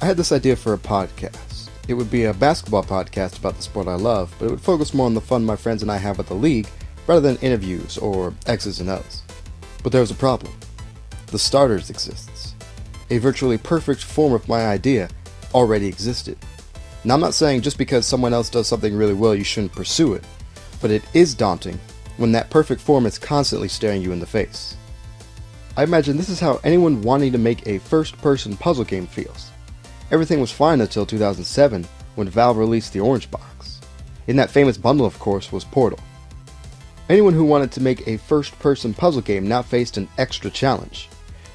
I had this idea for a podcast. It would be a basketball podcast about the sport I love, but it would focus more on the fun my friends and I have at the league, rather than interviews or X's and O's. But there was a problem. The Starters exists. A virtually perfect form of my idea already existed. Now I'm not saying just because someone else does something really well you shouldn't pursue it, but it is daunting when that perfect form is constantly staring you in the face. I imagine this is how anyone wanting to make a first-person puzzle game feels. Everything was fine until 2007, when Valve released the Orange Box. In that famous bundle, of course, was Portal. Anyone who wanted to make a first-person puzzle game now faced an extra challenge.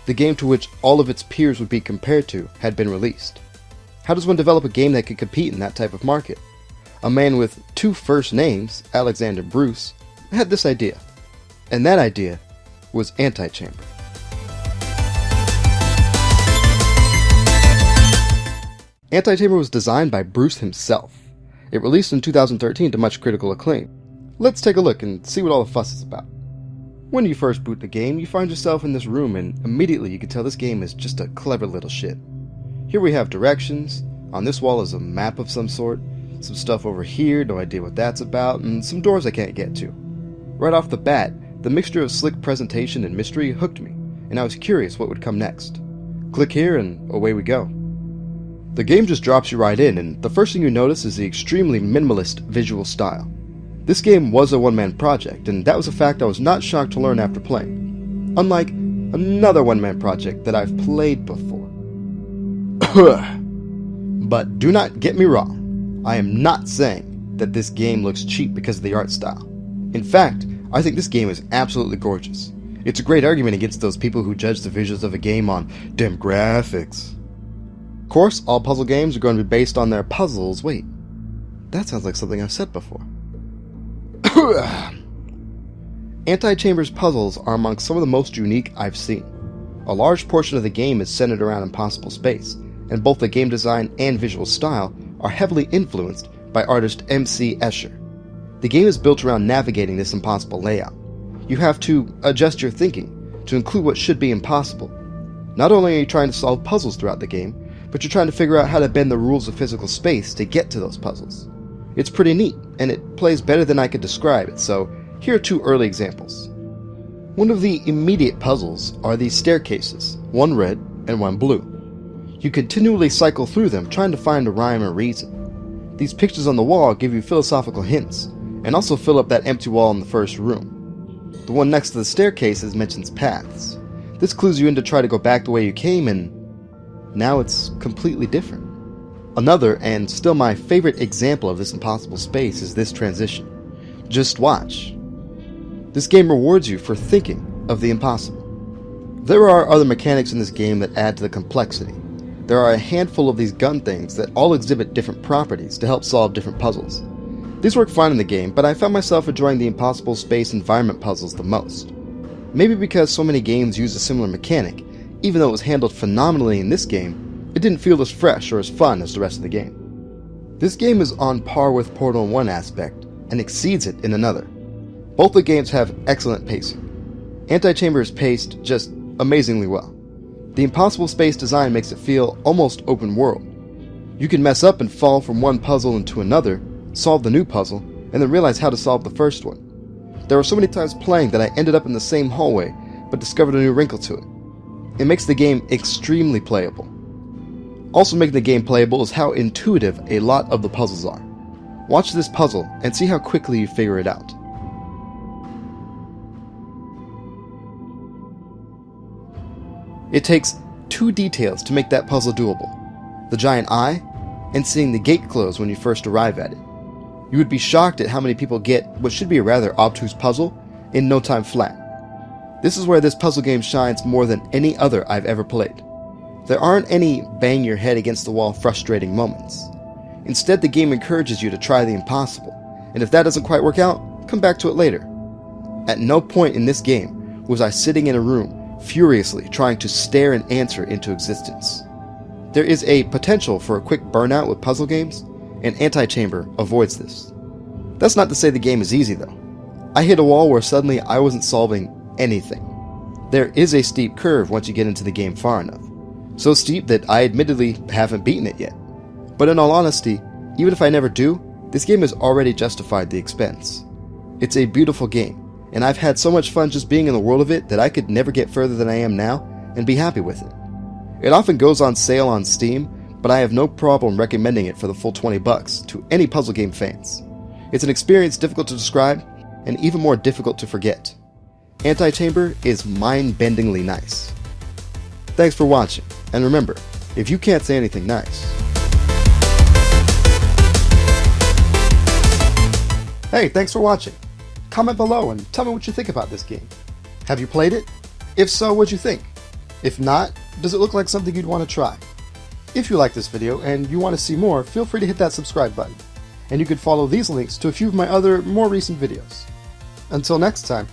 The game to which all of its peers would be compared to had been released. How does one develop a game that could compete in that type of market? A man with two first names, Alexander Bruce, had this idea. And that idea was Antichamber. Antichamber was designed by Bruce himself. It released in 2013 to much critical acclaim. Let's take a look and see what all the fuss is about. When you first boot the game, you find yourself in this room and immediately you can tell this game is just a clever little shit. Here we have directions, on this wall is a map of some sort, some stuff over here, no idea what that's about, and some doors I can't get to. Right off the bat, the mixture of slick presentation and mystery hooked me, and I was curious what would come next. Click here and away we go. The game just drops you right in, and the first thing you notice is the extremely minimalist visual style. This game was a one-man project, and that was a fact I was not shocked to learn after playing. Unlike another one-man project that I've played before. But do not get me wrong, I am not saying that this game looks cheap because of the art style. In fact, I think this game is absolutely gorgeous. It's a great argument against those people who judge the visuals of a game on damn graphics. Of course, all puzzle games are going to be based on their puzzles. Wait, that sounds like something I've said before. Antichamber's puzzles are among some of the most unique I've seen. A large portion of the game is centered around impossible space, and both the game design and visual style are heavily influenced by artist M.C. Escher. The game is built around navigating this impossible layout. You have to adjust your thinking to include what should be impossible. Not only are you trying to solve puzzles throughout the game, but you're trying to figure out how to bend the rules of physical space to get to those puzzles. It's pretty neat, and it plays better than I could describe it, so here are two early examples. One of the immediate puzzles are these staircases, one red and one blue. You continually cycle through them trying to find a rhyme or reason. These pictures on the wall give you philosophical hints, and also fill up that empty wall in the first room. The one next to the staircases mentions paths. This clues you in to try to go back the way you came, and now it's completely different. Another, and still my favorite example of this impossible space is this transition. Just watch. This game rewards you for thinking of the impossible. There are other mechanics in this game that add to the complexity. There are a handful of these gun things that all exhibit different properties to help solve different puzzles. These work fine in the game, but I found myself enjoying the impossible space environment puzzles the most. Maybe because so many games use a similar mechanic, even though it was handled phenomenally in this game, it didn't feel as fresh or as fun as the rest of the game. This game is on par with Portal in one aspect, and exceeds it in another. Both the games have excellent pacing. Antichamber is paced just amazingly well. The impossible space design makes it feel almost open world. You can mess up and fall from one puzzle into another, solve the new puzzle, and then realize how to solve the first one. There were so many times playing that I ended up in the same hallway, but discovered a new wrinkle to it. It makes the game extremely playable. Also making the game playable is how intuitive a lot of the puzzles are. Watch this puzzle and see how quickly you figure it out. It takes two details to make that puzzle doable. The giant eye, and seeing the gate close when you first arrive at it. You would be shocked at how many people get what should be a rather obtuse puzzle in no time flat. This is where this puzzle game shines more than any other I've ever played. There aren't any bang your head against the wall frustrating moments. Instead, the game encourages you to try the impossible, and if that doesn't quite work out, come back to it later. At no point in this game was I sitting in a room furiously trying to stare an answer into existence. There is a potential for a quick burnout with puzzle games, and Antichamber avoids this. That's not to say the game is easy though. I hit a wall where suddenly I wasn't solving anything. There is a steep curve once you get into the game far enough. So steep that I admittedly haven't beaten it yet. But in all honesty, even if I never do, this game has already justified the expense. It's a beautiful game, and I've had so much fun just being in the world of it that I could never get further than I am now and be happy with it. It often goes on sale on Steam, but I have no problem recommending it for the full $20 to any puzzle game fans. It's an experience difficult to describe, and even more difficult to forget. Antichamber is mind-bendingly nice. Thanks for watching, and remember, if you can't say anything nice... Hey, thanks for watching. Comment below and tell me what you think about this game. Have you played it? If so, what'd you think? If not, does it look like something you'd want to try? If you like this video and you want to see more, feel free to hit that subscribe button. And you can follow these links to a few of my other, more recent videos. Until next time.